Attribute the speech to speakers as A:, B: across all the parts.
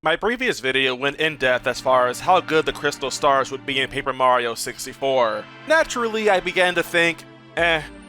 A: My previous video went in-depth as far as how good the crystal stars would be in Paper Mario 64. Naturally, I began to think,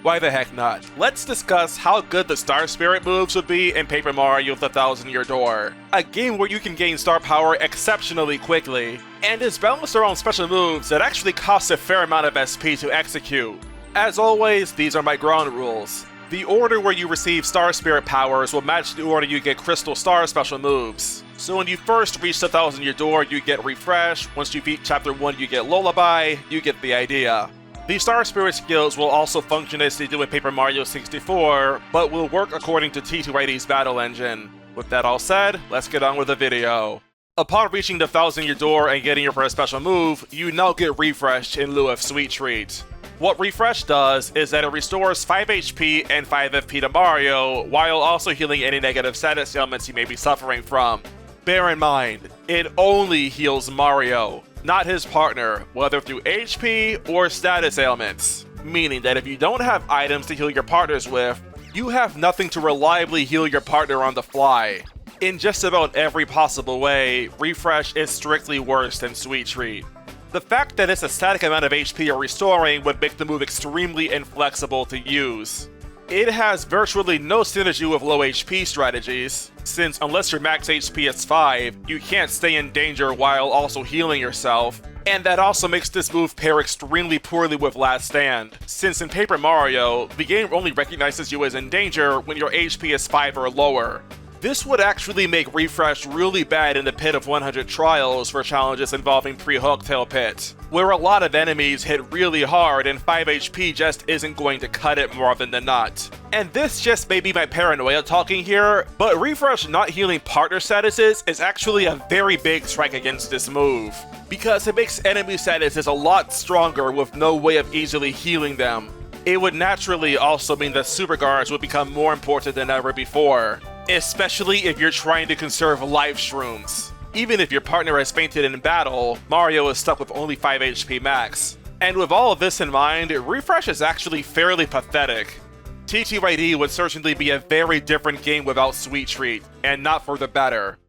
A: why the heck not? Let's discuss how good the Star Spirit moves would be in Paper Mario The Thousand-Year Door, a game where you can gain star power exceptionally quickly, and is balanced around special moves that actually cost a fair amount of SP to execute. As always, these are my ground rules. The order where you receive Star Spirit powers will match the order you get Crystal Star special moves. So when you first reach the Thousand-Year Door, you get Refresh. Once you beat Chapter 1, you get Lullaby. You get the idea. The Star Spirit skills will also function as they do in Paper Mario 64, but will work according to TTYD's battle engine. With that all said, let's get on with the video. Upon reaching the Thousand-Year Door and getting your first special move, you now get Refreshed in lieu of Sweet Treat. What Refresh does is that it restores 5 HP and 5 FP to Mario, while also healing any negative status ailments he may be suffering from. Bear in mind, it only heals Mario, not his partner, whether through HP or status ailments. Meaning that if you don't have items to heal your partners with, you have nothing to reliably heal your partner on the fly. In just about every possible way, Refresh is strictly worse than Sweet Treat. The fact that it's a static amount of HP you're restoring would make the move extremely inflexible to use. It has virtually no synergy with low HP strategies, since unless your max HP is 5, you can't stay in danger while also healing yourself, and that also makes this move pair extremely poorly with Last Stand, since in Paper Mario, the game only recognizes you as in danger when your HP is 5 or lower. This would actually make Refresh really bad in the Pit of 100 Trials for challenges involving pre-Hooktail Pit, where a lot of enemies hit really hard and 5 HP just isn't going to cut it more often than not. And this just may be my paranoia talking here, but Refresh not healing partner statuses is actually a very big strike against this move, because it makes enemy statuses a lot stronger with no way of easily healing them. It would naturally also mean that Super Guards would become more important than ever before, especially if you're trying to conserve life shrooms. Even if your partner has fainted in battle, Mario is stuck with only 5 HP max. And with all of this in mind, Refresh is actually fairly pathetic. TTYD would certainly be a very different game without Sweet Treat, and not for the better.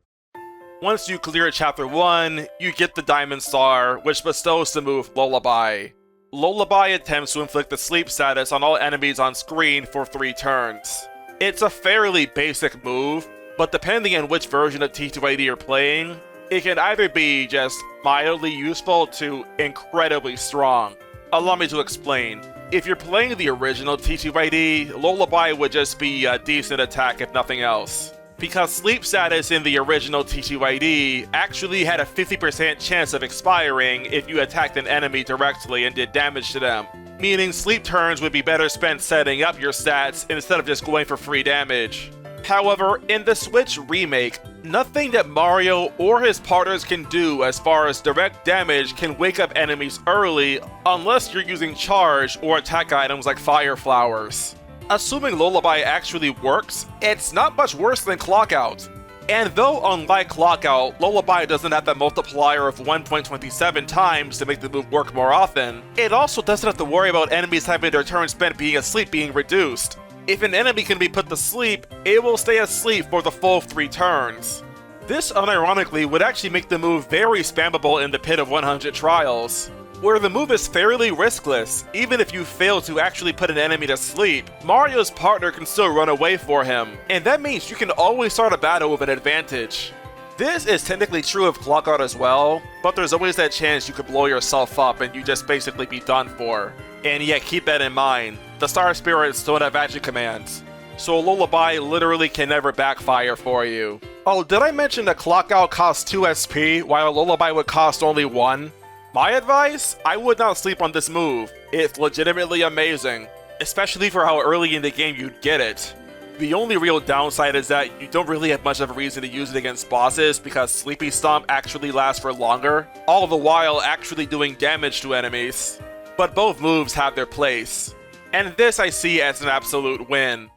A: Once you clear Chapter 1, you get the Diamond Star, which bestows the move Lullaby. Lullaby attempts to inflict the sleep status on all enemies on screen for 3 turns. It's a fairly basic move, but depending on which version of TTYD you're playing, it can either be just mildly useful to incredibly strong. Allow me to explain. If you're playing the original TTYD, Lullaby would just be a decent attack if nothing else, because sleep status in the original TTYD actually had a 50% chance of expiring if you attacked an enemy directly and did damage to them. Meaning sleep turns would be better spent setting up your stats instead of just going for free damage. However, in the Switch remake, nothing that Mario or his partners can do as far as direct damage can wake up enemies early unless you're using charge or attack items like Fire Flowers. Assuming Lullaby actually works, it's not much worse than Clockout. And though unlike Clockout, Lullaby doesn't have that multiplier of 1.27 times to make the move work more often, it also doesn't have to worry about enemies having their turn spent being asleep being reduced. If an enemy can be put to sleep, it will stay asleep for the full 3 turns. This unironically would actually make the move very spammable in the Pit of 100 Trials, where the move is fairly riskless. Even if you fail to actually put an enemy to sleep, Mario's partner can still run away for him, and that means you can always start a battle with an advantage. This is technically true of Clockout as well, but there's always that chance you could blow yourself up and you just basically be done for. And yet keep that in mind, the Star Spirits don't have action commands, so Lullaby literally can never backfire for you. Oh, did I mention that Clockout costs 2 SP while Lullaby would cost only 1? My advice? I would not sleep on this move. It's legitimately amazing, especially for how early in the game you'd get it. The only real downside is that you don't really have much of a reason to use it against bosses because Sleepy Stomp actually lasts for longer, all the while actually doing damage to enemies. But both moves have their place, and this I see as an absolute win.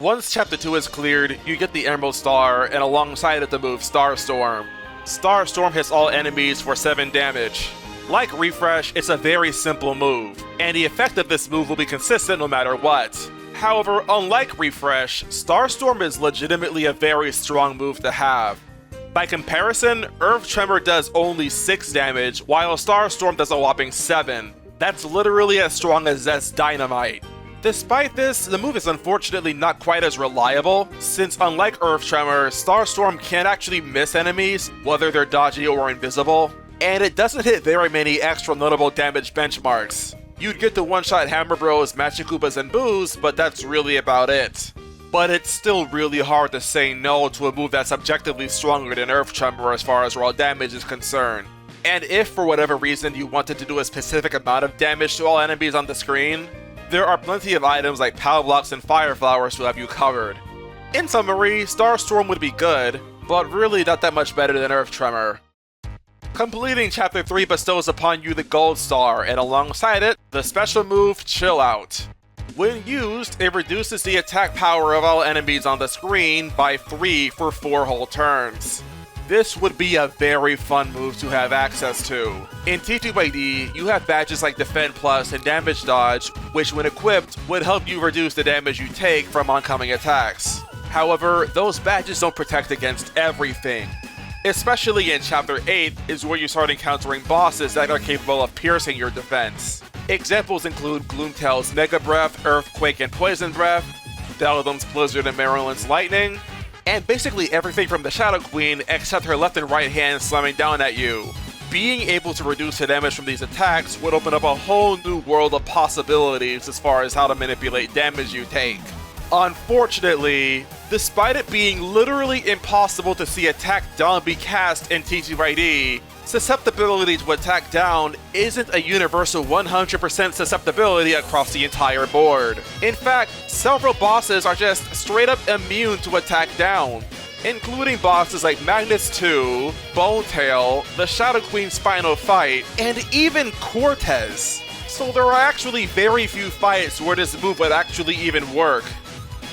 A: Once Chapter 2 is cleared, you get the Emerald Star, and alongside it the move Starstorm. Starstorm hits all enemies for 7 damage. Like Refresh, it's a very simple move, and the effect of this move will be consistent no matter what. However, unlike Refresh, Starstorm is legitimately a very strong move to have. By comparison, Earth Tremor does only 6 damage, while Starstorm does a whopping 7. That's literally as strong as Zest Dynamite. Despite this, the move is unfortunately not quite as reliable, since unlike Earth Tremor, Starstorm can't actually miss enemies, whether they're dodgy or invisible, and it doesn't hit very many extra notable damage benchmarks. You'd get the one-shot Hammer Bros, Magikoopas, and Boos, but that's really about it. But it's still really hard to say no to a move that's objectively stronger than Earth Tremor as far as raw damage is concerned. And if for whatever reason you wanted to do a specific amount of damage to all enemies on the screen, there are plenty of items like Power Blocks and Fire Flowers to have you covered. In summary, Starstorm would be good, but really not that much better than Earth Tremor. Completing Chapter 3 bestows upon you the Gold Star, and alongside it, the special move Chill Out. When used, it reduces the attack power of all enemies on the screen by 3 for 4 whole turns. This would be a very fun move to have access to. In TTYD, you have badges like Defend Plus and Damage Dodge, which when equipped, would help you reduce the damage you take from oncoming attacks. However, those badges don't protect against everything. Especially in Chapter 8 is where you start encountering bosses that are capable of piercing your defense. Examples include Gloomtail's Mega Breath, Earthquake, and Poison Breath, Beldum's Blizzard and Maryland's Lightning, and basically everything from the Shadow Queen except her left and right hand slamming down at you. Being able to reduce the damage from these attacks would open up a whole new world of possibilities as far as how to manipulate damage you take. Unfortunately, despite it being literally impossible to see Attack Down be cast in TTYD, susceptibility to Attack Down isn't a universal 100% susceptibility across the entire board. In fact, several bosses are just straight up immune to Attack Down, including bosses like Magnus 2, Bonetail, the Shadow Queen's final fight, and even Cortez. So there are actually very few fights where this move would actually even work.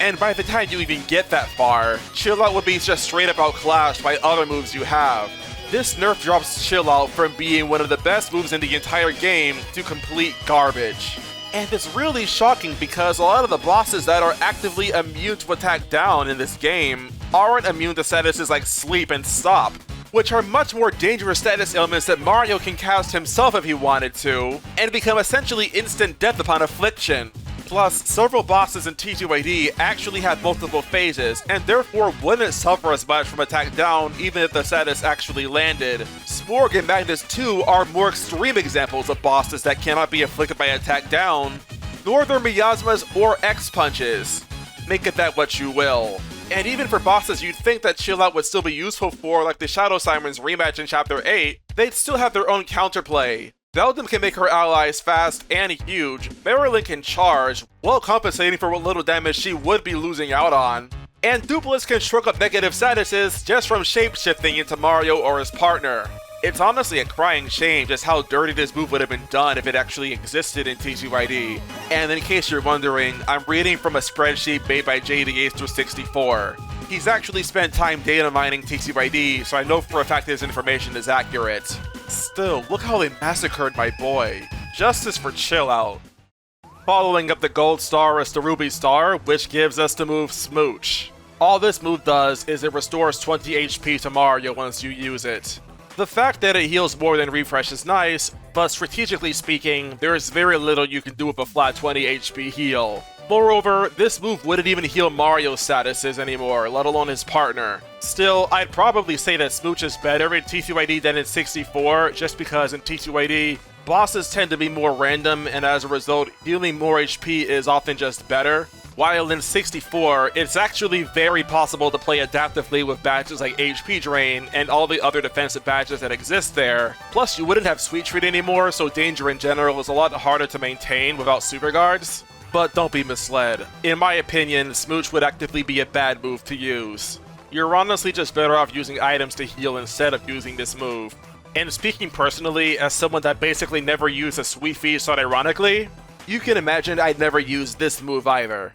A: And by the time you even get that far, Chill Out would be just straight up outclassed by other moves you have. This nerf drops Chill Out from being one of the best moves in the entire game to complete garbage. And it's really shocking because a lot of the bosses that are actively immune to Attack Down in this game aren't immune to statuses like Sleep and Stop, which are much more dangerous status ailments that Mario can cast himself if he wanted to, and become essentially instant death upon affliction. Plus, several bosses in TTYD actually have multiple phases, and therefore wouldn't suffer as much from Attack Down even if the status actually landed. Sporg and Magnus 2 are more extreme examples of bosses that cannot be afflicted by Attack Down, nor their miasmas or X-punches. Make it that what you will. And even for bosses you'd think that Chill Out would still be useful for, like the Shadow Sirens rematch in Chapter 8, they'd still have their own counterplay. Beldum can make her allies fast and huge, Maryland can charge, while compensating for what little damage she would be losing out on, and Dupless can shrug up negative statuses just from shape-shifting into Mario or his partner. It's honestly a crying shame just how dirty this move would have been done if it actually existed in TTYD. And in case you're wondering, I'm reading from a spreadsheet made by JDH64. He's actually spent time data mining TTYD, so I know for a fact his information is accurate. Still, look how they massacred my boy. Justice for Chill Out. Following up the Gold Star is the Ruby Star, which gives us the move Smooch. All this move does is it restores 20 HP to Mario once you use it. The fact that it heals more than Refresh is nice, but strategically speaking, there is very little you can do with a flat 20 HP heal. Moreover, this move wouldn't even heal Mario's statuses anymore, let alone his partner. Still, I'd probably say that Smooch is better in TTYD than in 64, just because in TTYD, bosses tend to be more random, and as a result, healing more HP is often just better. While in 64, it's actually very possible to play adaptively with badges like HP Drain and all the other defensive badges that exist there. Plus, you wouldn't have Sweet Treat anymore, so danger in general is a lot harder to maintain without Super Guards. But don't be misled. In my opinion, Smooch would actively be a bad move to use. You're honestly just better off using items to heal instead of using this move. And speaking personally, as someone that basically never used a Sweet Feast unironically, you can imagine I'd never use this move either.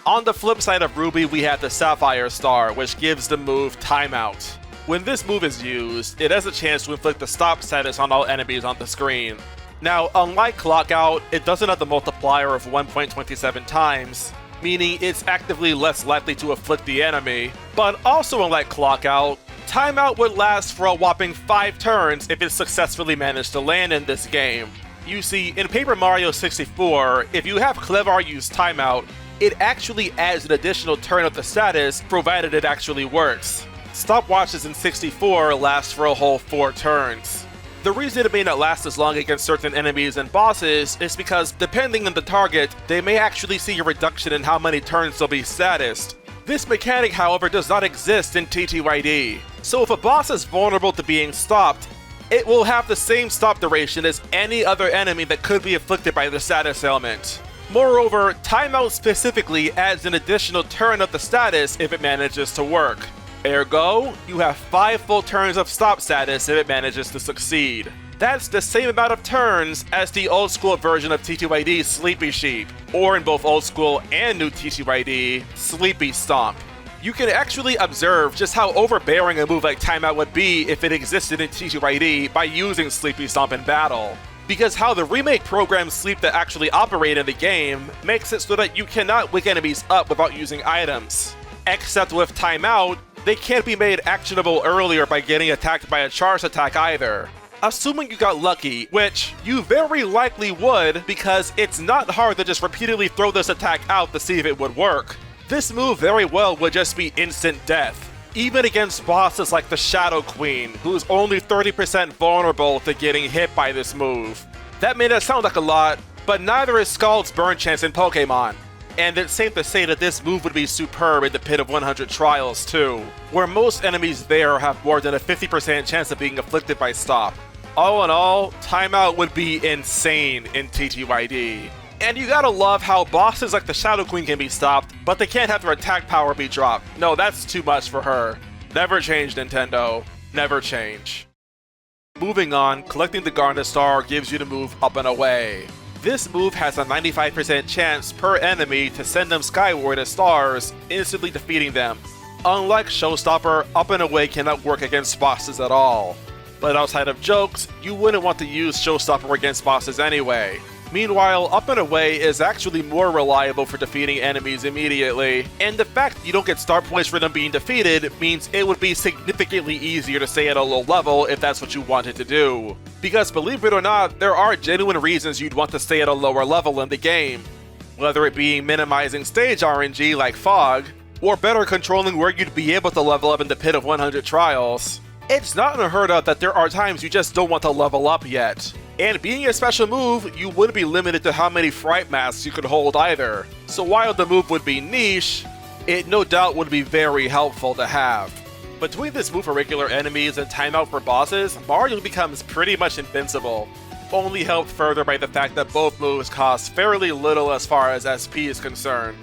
A: On the flip side of Ruby, we have the Sapphire Star, which gives the move Timeout. When this move is used, it has a chance to inflict the stop status on all enemies on the screen. Now, unlike Clockout, it doesn't have the multiplier of 1.27 times, meaning it's actively less likely to afflict the enemy, but also unlike Clockout, timeout would last for a whopping 5 turns if it successfully managed to land in this game. You see, in Paper Mario 64, if you have Clever use timeout, it actually adds an additional turn of the status provided it actually works. Stopwatches in 64 last for a whole 4 turns. The reason it may not last as long against certain enemies and bosses is because depending on the target, they may actually see a reduction in how many turns they'll be statused. This mechanic, however, does not exist in TTYD. So if a boss is vulnerable to being stopped, it will have the same stop duration as any other enemy that could be afflicted by the status ailment. Moreover, timeout specifically adds an additional turn of the status if it manages to work. Ergo, you have 5 full turns of stop status if it manages to succeed. That's the same amount of turns as the old school version of TTYD Sleepy Sheep, or in both old school and new TTYD, Sleepy Stomp. You can actually observe just how overbearing a move like timeout would be if it existed in TTYD by using Sleepy Stomp in battle. Because how the remake programs sleep to actually operate in the game makes it so that you cannot wake enemies up without using items. Except with timeout, they can't be made actionable earlier by getting attacked by a charged attack either. Assuming you got lucky, which you very likely would because it's not hard to just repeatedly throw this attack out to see if it would work. This move very well would just be instant death, even against bosses like the Shadow Queen, who's only 30% vulnerable to getting hit by this move. That may not sound like a lot, but neither is Scald's burn chance in Pokemon. And it's safe to say that this move would be superb in the Pit of 100 Trials too, where most enemies there have more than a 50% chance of being afflicted by Stop. All in all, timeout would be insane in TTYD. And you gotta love how bosses like the Shadow Queen can be stopped, but they can't have their attack power be dropped. No, that's too much for her. Never change, Nintendo. Never change. Moving on, collecting the Garnet Star gives you the move Up and Away. This move has a 95% chance per enemy to send them skyward as stars, instantly defeating them. Unlike Showstopper, Up and Away cannot work against bosses at all. But outside of jokes, you wouldn't want to use Showstopper against bosses anyway. Meanwhile, Up and Away is actually more reliable for defeating enemies immediately, and the fact that you don't get star points for them being defeated means it would be significantly easier to stay at a low level if that's what you wanted to do. Because believe it or not, there are genuine reasons you'd want to stay at a lower level in the game. Whether it being minimizing stage RNG like Fog, or better controlling where you'd be able to level up in the Pit of 100 Trials. It's not unheard of that there are times you just don't want to level up yet. And being a special move, you wouldn't be limited to how many Fright Masks you could hold either. So while the move would be niche, it no doubt would be very helpful to have. Between this move for regular enemies and timeout for bosses, Mario becomes pretty much invincible. Only helped further by the fact that both moves cost fairly little as far as SP is concerned.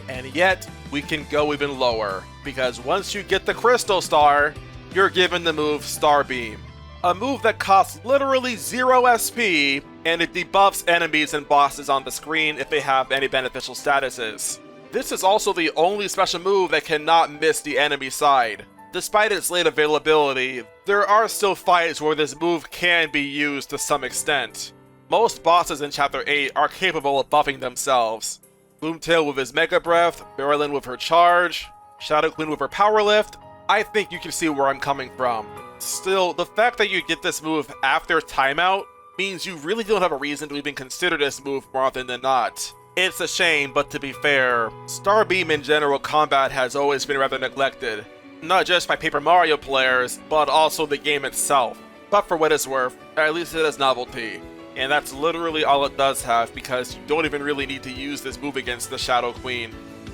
A: And yet, we can go even lower, because once you get the Crystal Star, you're given the move Starbeam. A move that costs literally 0 SP, and it debuffs enemies and bosses on the screen if they have any beneficial statuses. This is also the only special move that cannot miss the enemy side. Despite its late availability, there are still fights where this move can be used to some extent. Most bosses in Chapter 8 are capable of buffing themselves. Gloomtail with his Mega Breath, Marilyn with her Charge, Shadow Queen with her Power Lift. I think you can see where I'm coming from. Still, the fact that you get this move after timeout means you really don't have a reason to even consider this move more often than not. It's a shame, but to be fair, Starbeam in general combat has always been rather neglected. Not just by Paper Mario players, but also the game itself. But for what it's worth, at least it has novelty. And that's literally all it does have, because you don't even really need to use this move against the Shadow Queen.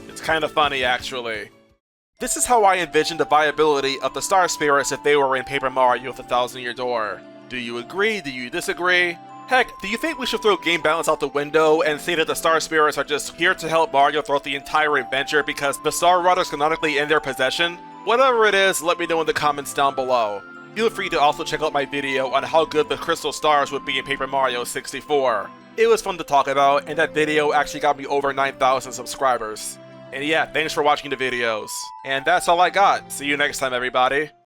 A: It's kind of funny, actually. This is how I envision the viability of the Star Spirits if they were in Paper Mario with the Thousand Year Door. Do you agree? Do you disagree? Heck, do you think we should throw game balance out the window and say that the Star Spirits are just here to help Mario throughout the entire adventure because the Star Rod is canonically in their possession? Whatever it is, let me know in the comments down below. Feel free to also check out my video on how good the Crystal Stars would be in Paper Mario 64. It was fun to talk about, and that video actually got me over 9,000 subscribers. And yeah, thanks for watching the videos. And that's all I got. See you next time, everybody.